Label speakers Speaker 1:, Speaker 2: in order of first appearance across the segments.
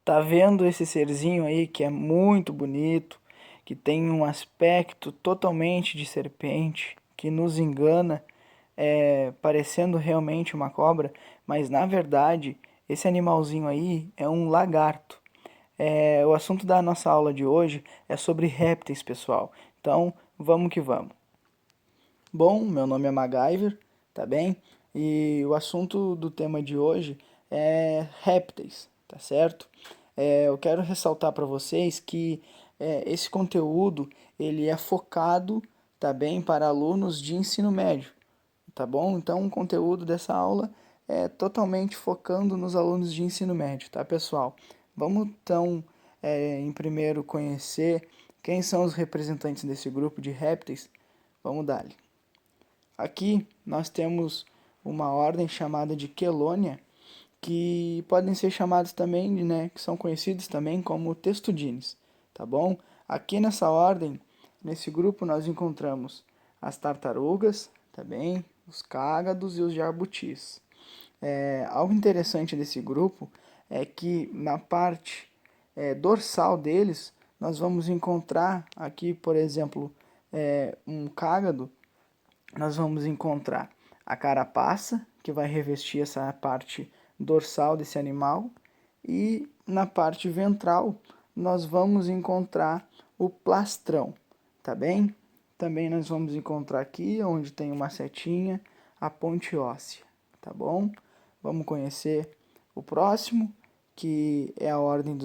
Speaker 1: Tá vendo esse serzinho aí que é muito bonito, que tem um aspecto totalmente de serpente, que nos engana, parecendo realmente uma cobra, mas na verdade esse animalzinho aí é um lagarto. O assunto da nossa aula de hoje é sobre répteis, pessoal. Então, vamos que vamos. Bom, meu nome é MacGyver, tá bem? E o assunto do tema de hoje é répteis, tá certo? Eu quero ressaltar para vocês que esse conteúdo ele é focado, tá bem, para alunos de ensino médio, tá bom? Então, o conteúdo dessa aula é totalmente focando nos alunos de ensino médio, tá, pessoal? Vamos então, em primeiro, conhecer quem são os representantes desse grupo de répteis. Vamos dar-lhe. Aqui nós temos uma ordem chamada de Quelônia, que podem ser chamados também, né, que são conhecidos também como testudines, tá bom? Aqui nessa ordem, nesse grupo nós encontramos as tartarugas, tá bem? Os cágados e os jabutis. Algo interessante desse grupo é que na parte dorsal deles nós vamos encontrar aqui, por exemplo, um cágado, nós vamos encontrar a carapaça, que vai revestir essa parte dorsal desse animal, e na parte ventral nós vamos encontrar o plastrão, tá bem? Também nós vamos encontrar aqui, onde tem uma setinha, a ponte óssea, tá bom? Vamos conhecer o próximo, que é a ordem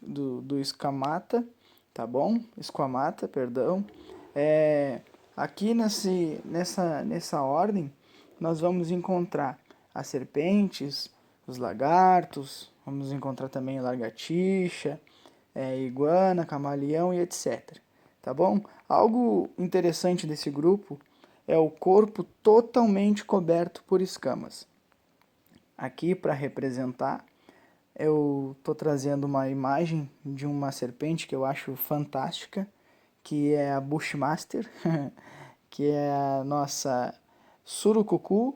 Speaker 1: do escamata, tá bom? Esquamata, perdão. Aqui nessa ordem, nós vamos encontrar as serpentes, os lagartos, vamos encontrar também lagartixa, iguana, camaleão e etc. Tá bom? Algo interessante desse grupo é o corpo totalmente coberto por escamas. Aqui, para representar, eu estou trazendo uma imagem de uma serpente que eu acho fantástica, que é a Bushmaster, que é a nossa surucucu,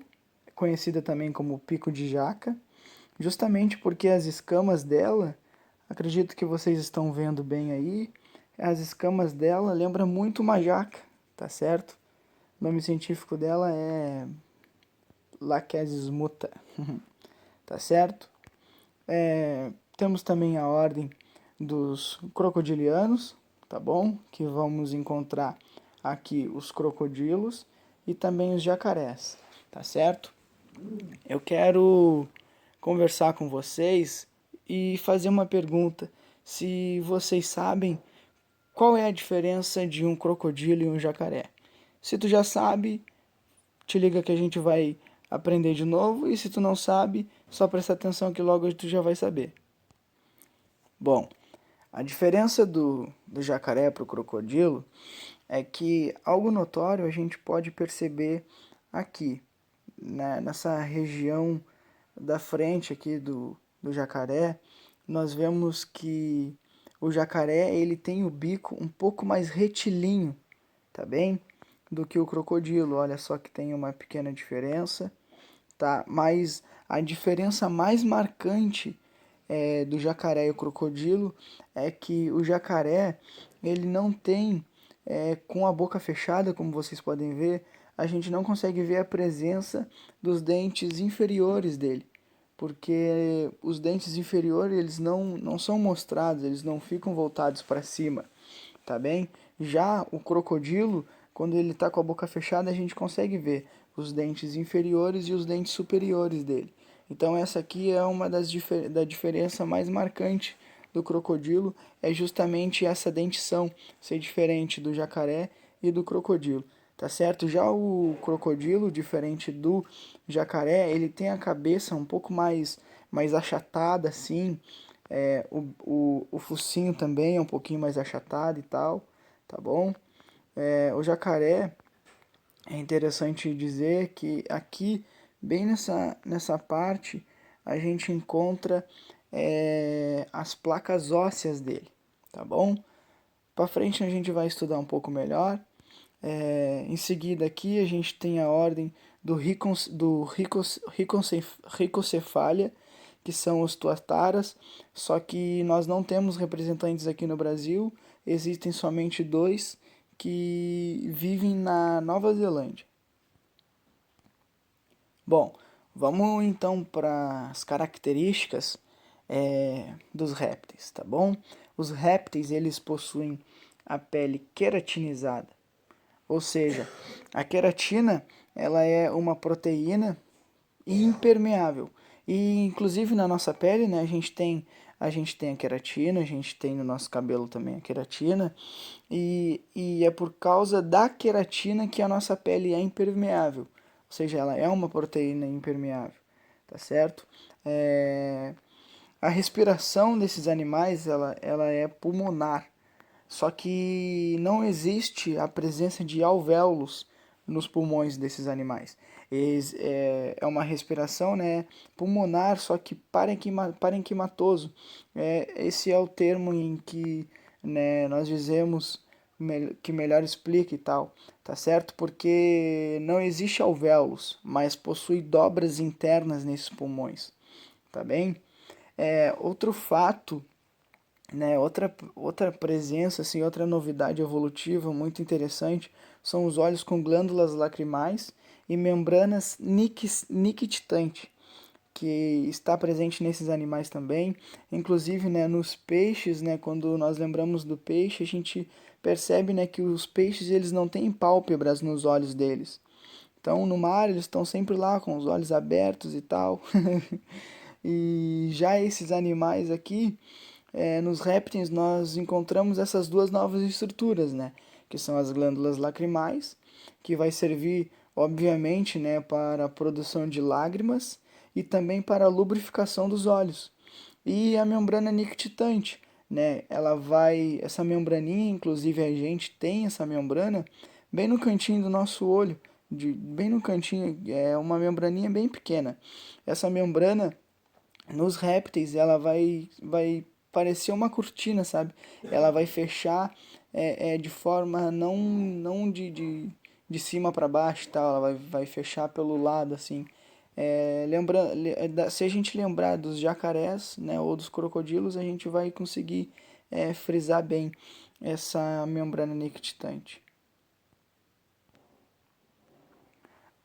Speaker 1: conhecida também como pico de jaca, justamente porque as escamas dela, acredito que vocês estão vendo bem aí, as escamas dela lembram muito uma jaca, tá certo? O nome científico dela é Lachesis muta, tá certo? Temos também a ordem dos crocodilianos, tá bom? Que vamos encontrar aqui os crocodilos e também os jacarés, tá certo? Eu quero conversar com vocês e fazer uma pergunta. Se vocês sabem qual é a diferença de um crocodilo e um jacaré. Se tu já sabe, te liga que a gente vai aprender de novo. E se tu não sabe, só presta atenção que logo tu já vai saber. Bom, a diferença do jacaré para o crocodilo é que algo notório a gente pode perceber aqui, né, nessa região da frente aqui do jacaré, nós vemos que o jacaré ele tem o bico um pouco mais retilíneo, tá bem? Do que o crocodilo. Olha só que tem uma pequena diferença, tá? Mas a diferença mais marcante do jacaré e o crocodilo é que o jacaré ele não tem com a boca fechada, como vocês podem ver, a gente não consegue ver a presença dos dentes inferiores dele, porque os dentes inferiores eles não são mostrados, eles não ficam voltados para cima, tá bem? Já o crocodilo, quando ele está com a boca fechada, a gente consegue ver os dentes inferiores e os dentes superiores dele. Então essa aqui é uma da diferença mais marcante do crocodilo, é justamente essa dentição ser diferente do jacaré e do crocodilo, tá certo? Já o crocodilo, diferente do jacaré, ele tem a cabeça um pouco mais achatada assim, o focinho também é um pouquinho mais achatado e tal, tá bom? O jacaré, é interessante dizer que aqui, bem nessa parte, a gente encontra as placas ósseas dele, tá bom? Para frente a gente vai estudar um pouco melhor. Em seguida aqui a gente tem a ordem do Ricocefália, que são os tuataras, só que nós não temos representantes aqui no Brasil, existem somente dois que vivem na Nova Zelândia. Bom, vamos então para as características dos répteis, tá bom? Os répteis, eles possuem a pele queratinizada, ou seja, a queratina, ela é uma proteína impermeável. E inclusive na nossa pele, né, a gente tem a queratina, a gente tem no nosso cabelo também a queratina, e é por causa da queratina que a nossa pele é impermeável. Ou seja, ela é uma proteína impermeável, tá certo? A respiração desses animais, ela é pulmonar. Só que não existe a presença de alvéolos nos pulmões desses animais. É uma respiração, né, pulmonar, só que parenquimatoso. Esse é o termo em que, né, nós dizemos que melhor explica e tal, tá certo? Porque não existe alvéolos, mas possui dobras internas nesses pulmões, tá bem? Outro fato, né, outra presença, assim, outra novidade evolutiva muito interessante são os olhos com glândulas lacrimais e membranas nictitante, que está presente nesses animais também. Inclusive, né, nos peixes, né, quando nós lembramos do peixe, a gente percebe, né, que os peixes eles não têm pálpebras nos olhos deles. Então, no mar, eles estão sempre lá com os olhos abertos e tal. E já esses animais aqui, nos répteis, nós encontramos essas duas novas estruturas, né? Que são as glândulas lacrimais, que vai servir, obviamente, né, para a produção de lágrimas e também para a lubrificação dos olhos. E a membrana nictitante, né? Essa membraninha, inclusive a gente tem essa membrana bem no cantinho do nosso olho, bem no cantinho, é uma membraninha bem pequena. Essa membrana nos répteis, ela vai parecer uma cortina, sabe? Ela vai fechar de forma não de cima para baixo, tal. Ela vai fechar pelo lado, assim. Se a gente lembrar dos jacarés, né, ou dos crocodilos, a gente vai conseguir frisar bem essa membrana nictitante.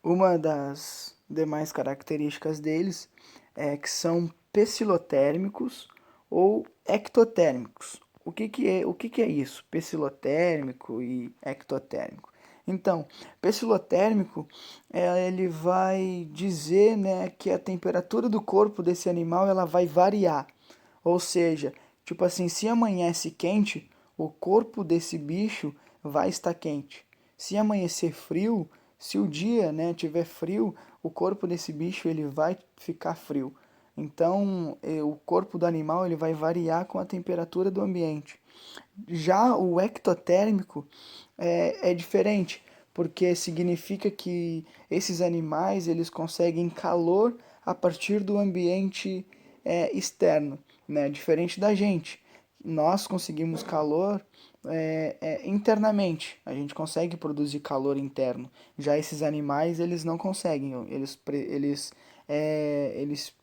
Speaker 1: Uma das demais características deles é que são pecilotérmicos ou ectotérmicos. O que que é isso? Pecilotérmico e ectotérmico. Então, pecilotérmico, ele vai dizer, né, que a temperatura do corpo desse animal ela vai variar. Ou seja, tipo assim, se amanhece quente, o corpo desse bicho vai estar quente. Se amanhecer frio, se o dia, né, tiver frio, o corpo desse bicho ele vai ficar frio. Então, o corpo do animal ele vai variar com a temperatura do ambiente. Já o ectotérmico é diferente, porque significa que esses animais eles conseguem calor a partir do ambiente externo, né? Diferente da gente. Nós conseguimos calor internamente, a gente consegue produzir calor interno. Já esses animais eles não conseguem, eles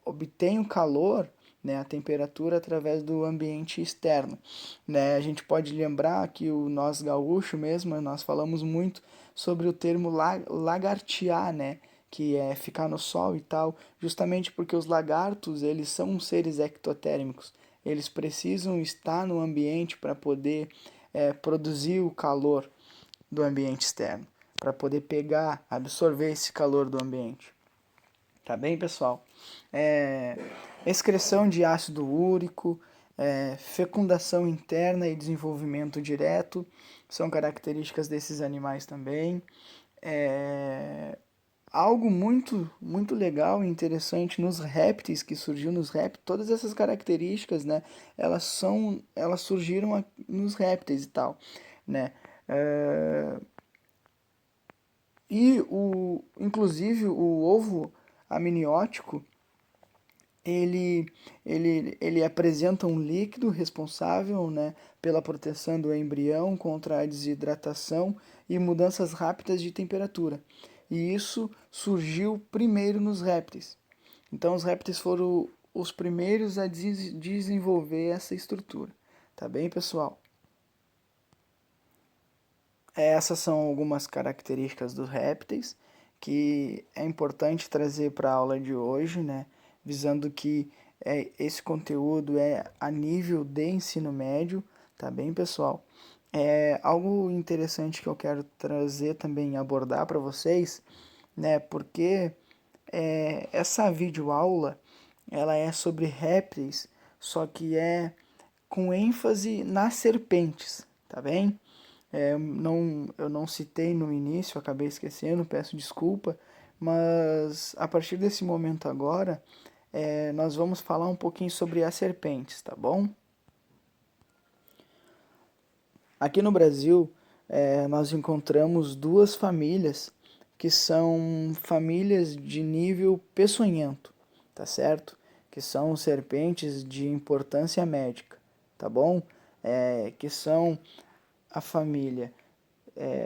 Speaker 1: obtêm o calor, né, a temperatura através do ambiente externo, né? A gente pode lembrar que nós gaúcho mesmo, nós falamos muito sobre o termo lagartear, né, que é ficar no sol e tal, justamente porque os lagartos, eles são seres ectotérmicos. Eles precisam estar no ambiente para poder produzir o calor do ambiente externo, para poder pegar, absorver esse calor do ambiente. Tá bem, pessoal? É, excreção de ácido úrico, fecundação interna e desenvolvimento direto são características desses animais também. É, algo muito legal e interessante nos répteis, que surgiu nos répteis, todas essas características, né, elas surgiram nos répteis e tal, né? É, inclusive o ovo amniótico, ele apresenta um líquido responsável, né, pela proteção do embrião contra a desidratação e mudanças rápidas de temperatura. E isso surgiu primeiro nos répteis. Então os répteis foram os primeiros a desenvolver essa estrutura. Tá bem, pessoal? Essas são algumas características dos répteis que é importante trazer para a aula de hoje, né? Visando que esse conteúdo é a nível de ensino médio, tá bem, pessoal? Algo interessante que eu quero trazer também, abordar para vocês, né? Porque essa videoaula, ela é sobre répteis, só que é com ênfase nas serpentes, tá bem? Eu não citei no início, acabei esquecendo, peço desculpa, mas a partir desse momento agora, nós vamos falar um pouquinho sobre as serpentes, tá bom? Aqui no Brasil, nós encontramos duas famílias que são famílias de nível peçonhento, tá certo? Que são serpentes de importância médica, tá bom? Que são a família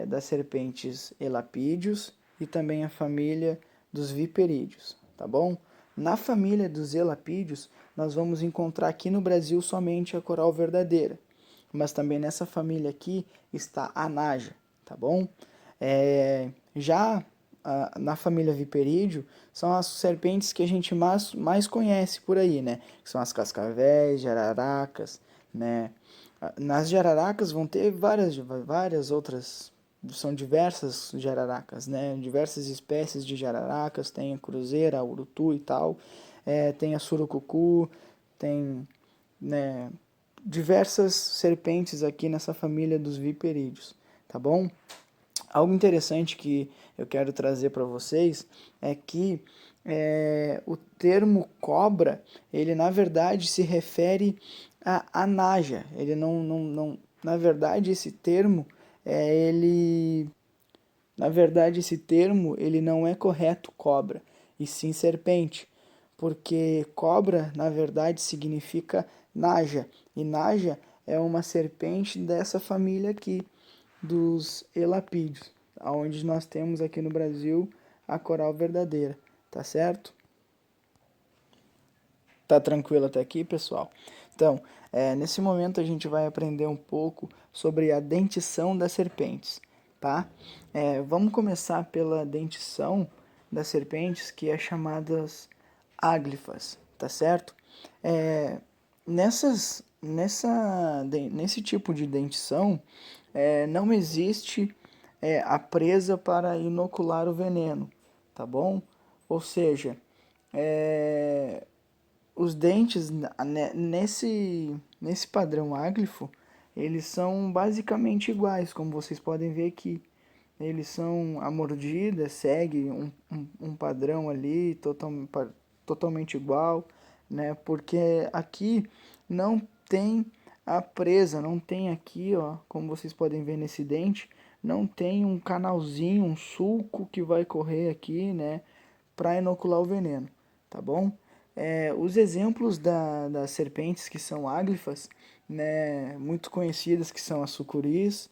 Speaker 1: das serpentes elapídeos e também a família dos viperídeos, tá bom? Na família dos elapídeos, nós vamos encontrar aqui no Brasil somente a coral verdadeira, mas também nessa família aqui está a naja, tá bom? Já na família viperídeo, são as serpentes que a gente mais conhece por aí, né? Que são as cascavéis, jararacas, né? Nas jararacas vão ter várias outras, são diversas jararacas, né? Diversas espécies de jararacas, tem a cruzeira, a urutu e tal, tem a surucucu, tem, né, diversas serpentes aqui nessa família dos viperídeos, tá bom? Algo interessante que eu quero trazer para vocês é que o termo cobra, ele na verdade se refere à naja. Ele não, na verdade esse termo na verdade esse termo ele não é correto cobra, e sim serpente, porque cobra na verdade significa naja, e naja é uma serpente dessa família aqui dos elapídeos, onde nós temos aqui no Brasil a coral verdadeira, tá certo? Tá tranquilo até aqui, pessoal? Então, nesse momento a gente vai aprender um pouco sobre a dentição das serpentes, tá? Vamos começar pela dentição das serpentes, que é chamadas áglifas, tá certo? Nesse tipo de dentição, não existe a presa para inocular o veneno, tá bom? Ou seja, é, os dentes nesse padrão áglifo, eles são basicamente iguais, como vocês podem ver aqui. Eles são, a mordida segue um padrão ali totalmente igual, né? Porque aqui não tem a presa, não tem aqui, ó, como vocês podem ver nesse dente, não tem um canalzinho, um sulco que vai correr aqui, né, para inocular o veneno, tá bom? Os exemplos das serpentes que são áglifas, né, muito conhecidas, que são as sucuris,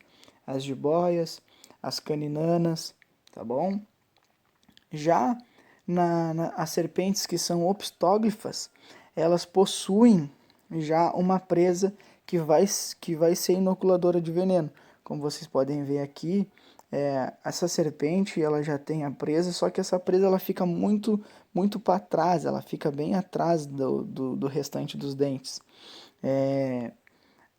Speaker 1: as jiboias, as caninanas, tá bom? Já as serpentes que são opstóglifas, elas possuem já uma presa que vai ser inoculadora de veneno. Como vocês podem ver aqui, essa serpente ela já tem a presa, só que essa presa ela fica muito para trás, ela fica bem atrás do restante dos dentes.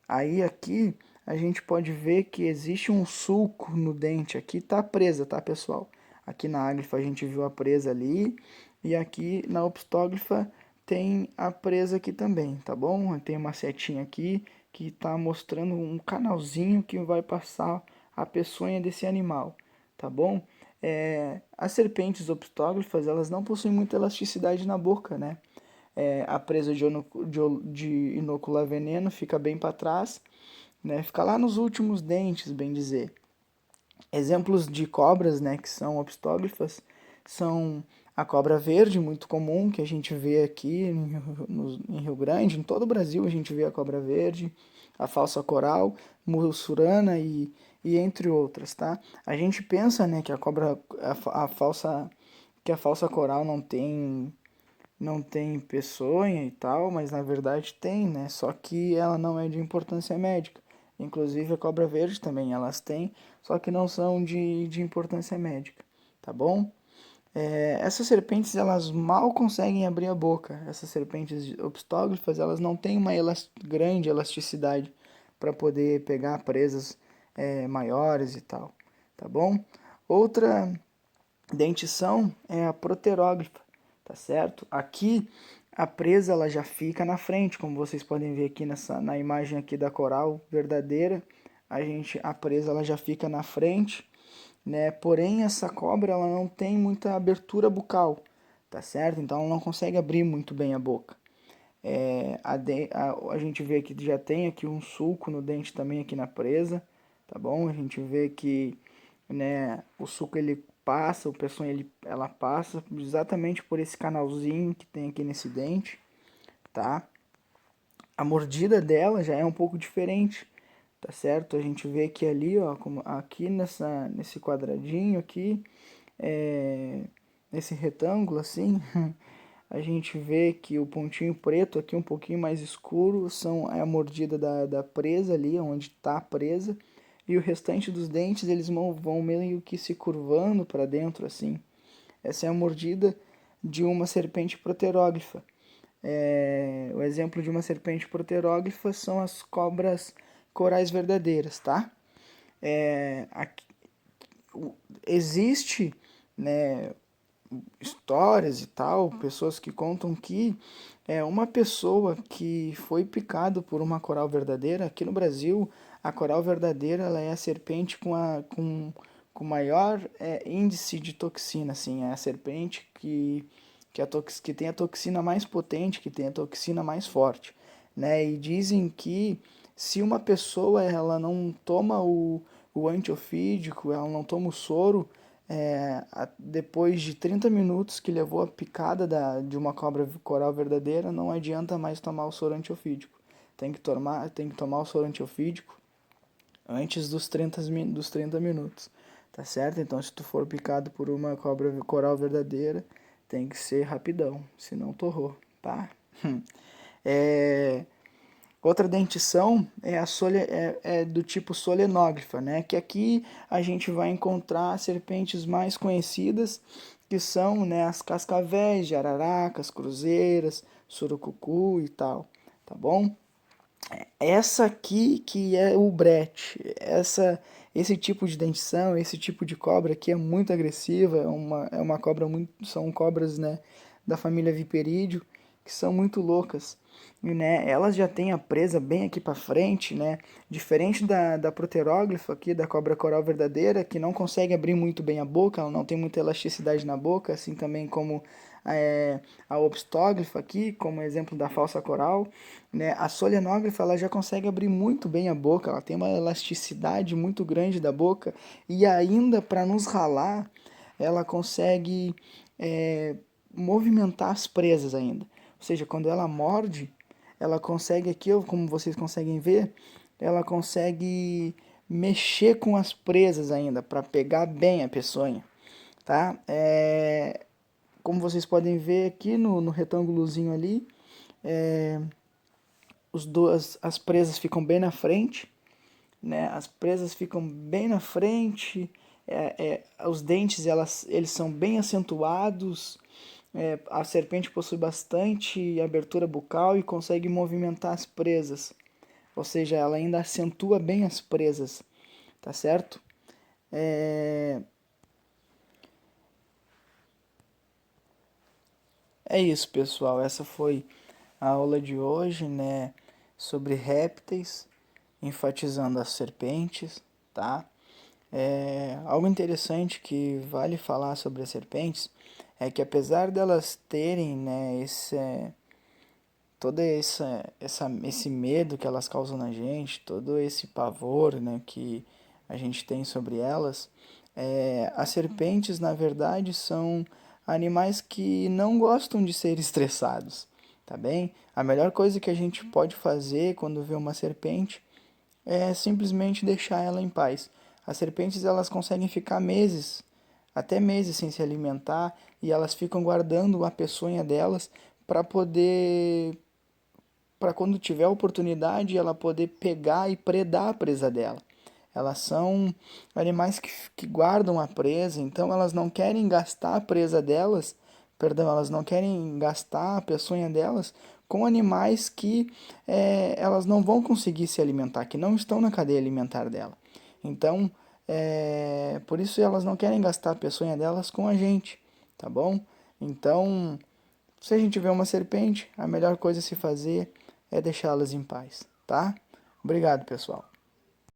Speaker 1: Aí aqui a gente pode ver que existe um sulco no dente. Aqui tá presa, tá, pessoal? Aqui na áglifa a gente viu a presa ali. E aqui na opstóglifa tem a presa aqui também, tá bom? Tem uma setinha aqui que tá mostrando um canalzinho que vai passar a peçonha desse animal, tá bom? As serpentes opstóglifas, elas não possuem muita elasticidade na boca, né? A presa de inocular veneno fica bem para trás, né? Fica lá nos últimos dentes, bem dizer. Exemplos de cobras, né, que são opstóglifas, são a cobra verde, muito comum, que a gente vê aqui em Rio Grande, em todo o Brasil a gente vê a cobra verde, a falsa coral, mussurana e entre outras, tá? A gente pensa, né, que a falsa coral não tem não tem peçonha e tal, mas na verdade tem, né? Só que ela não é de importância médica. Inclusive a cobra verde também, elas têm, só que não são de importância médica, tá bom? Essas serpentes, elas mal conseguem abrir a boca. Essas serpentes opstóglifas, elas não têm uma grande elasticidade para poder pegar presas maiores e tal, tá bom? Outra dentição é a proteróglifa, tá certo? Aqui a presa ela já fica na frente, como vocês podem ver aqui na imagem aqui da coral verdadeira, a presa ela já fica na frente, né? Porém essa cobra ela não tem muita abertura bucal, tá certo? Então ela não consegue abrir muito bem a boca. A gente vê que já tem aqui um sulco no dente também aqui na presa, tá bom? A gente vê que, né, o suco ele passa, o peçonha ela passa exatamente por esse canalzinho que tem aqui nesse dente, tá? A mordida dela já é um pouco diferente, tá certo? A gente vê que ali, ó, como aqui nesse quadradinho aqui, é, nesse retângulo assim, a gente vê que o pontinho preto aqui um pouquinho mais escuro é a mordida da presa ali, onde está a presa, e o restante dos dentes eles vão meio que se curvando para dentro assim. Essa é a mordida de uma serpente proteróglifa. O exemplo de uma serpente proteróglifa são as cobras corais verdadeiras, tá? Aqui, existe, né, histórias e tal, pessoas que contam que uma pessoa que foi picado por uma coral verdadeira, aqui no Brasil, a coral verdadeira ela é a serpente com maior índice de toxina, assim, é a serpente que tem a toxina mais potente, que tem a toxina mais forte, né? E dizem que se uma pessoa ela não toma o antiofídico, ela não toma o soro, depois de 30 minutos que levou a picada de uma cobra coral verdadeira, não adianta mais tomar o soro antiofídico. Tem que tomar o soro antiofídico antes dos 30 minutos, tá certo? Então, se tu for picado por uma cobra coral verdadeira, tem que ser rapidão, senão torrou, tá? É, Outra dentição é do tipo solenógrafa, né? Que aqui a gente vai encontrar serpentes mais conhecidas, que são, né, as cascavéis, jararacas, cruzeiras, surucucu e tal, tá bom? Essa aqui que é o brete, esse tipo de dentição, esse tipo de cobra aqui é muito agressiva, é uma cobra muito, são cobras, né, da família Viperídeo, que são muito loucas. E, né, elas já têm a presa bem aqui para frente, né, diferente da proteróglifa aqui, da cobra coral verdadeira, que não consegue abrir muito bem a boca, ela não tem muita elasticidade na boca, assim também como é, a obstóglifa aqui, como exemplo da falsa coral, né? A solenógrafa ela já consegue abrir muito bem a boca, ela tem uma elasticidade muito grande da boca e ainda para nos ralar, ela consegue é, movimentar as presas ainda. Ou seja, quando ela morde, ela consegue aqui, como vocês conseguem ver, ela consegue mexer com as presas ainda para pegar bem a peçonha, tá? Como vocês podem ver aqui no retângulozinho ali, é, as presas ficam bem na frente, né? As presas ficam bem na frente, os dentes eles são bem acentuados, a serpente possui bastante abertura bucal e consegue movimentar as presas, ou seja, ela ainda acentua bem as presas, tá certo? É isso, pessoal. Essa foi a aula de hoje, né, sobre répteis, enfatizando as serpentes, tá? Algo interessante que vale falar sobre as serpentes é que apesar delas terem, né, esse medo que elas causam na gente, todo esse pavor, né, que a gente tem sobre elas, as serpentes, na verdade, são animais que não gostam de ser estressados, tá bem? A melhor coisa que a gente pode fazer quando vê uma serpente é simplesmente deixar ela em paz. As serpentes elas conseguem ficar meses, até meses sem se alimentar e elas ficam guardando a peçonha delas para poder, para quando tiver oportunidade, ela poder pegar e predar a presa dela. Elas são animais que guardam a presa, então elas não querem gastar a presa delas, perdão, elas não querem gastar a peçonha delas com animais que elas não vão conseguir se alimentar, que não estão na cadeia alimentar dela. Então, por isso elas não querem gastar a peçonha delas com a gente, tá bom? Então, se a gente vê uma serpente, a melhor coisa a se fazer é deixá-las em paz, tá? Obrigado, pessoal.